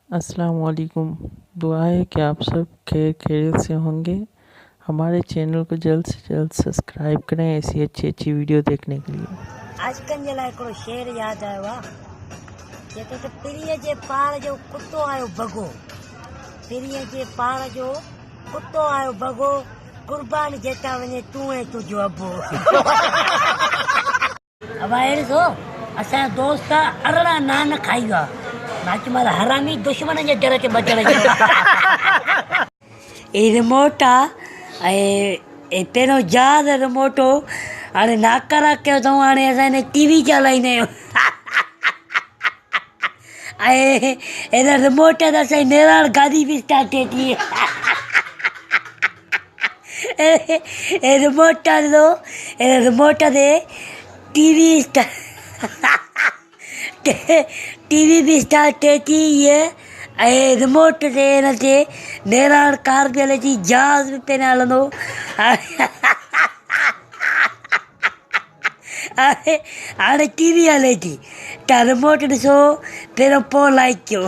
अस्सलाम वालेकुम। दुआ है कि आप सब खैरियत से होंगे। हमारे चैनल को जल्द से जल्द सब्सक्राइब करें ऐसी अच्छी अच्छी वीडियो देखने के लिए। आजकल जे लाइ हिकिड़ो शेर यादि आयो आहे, जेको त पिरीअ जे पार जो कुतो आयो भॻो, पिरीअ जे पार जो कुतो आयो भॻो, कुर्बान जेता वञे तूं ऐं तुंहिंजो अबो। अब ॾिसो असांजो दोस्त अरड़ा नान खाई वियो आहे, मां चयोमांसि हरामी दुश्मन जे दर ते बचण जो। ही रिमोट आहे ऐं पहिरियों जहाज़ रिमोट हो, हाणे नाकारा कयो अथऊं, हाणे असां हिन टीवी चालाईंदा आहियूं। ऐं हिन रिमोट ते असांजी निराण गाॾी बि स्टार्ट थिए थी। रिमोट ॾिसो, हिन रिमोट ते टीवी टीवी बि स्टार्ट थिए थी हीअ, ऐं रिमोट ते हिन ते निराण कार बि हले थी, जहाज़ बि पहिरियां हलंदो। हाणे टीवी हले थी, तव्हां रिमोट ॾिसो पहिरियों पोइ लाइक कयो।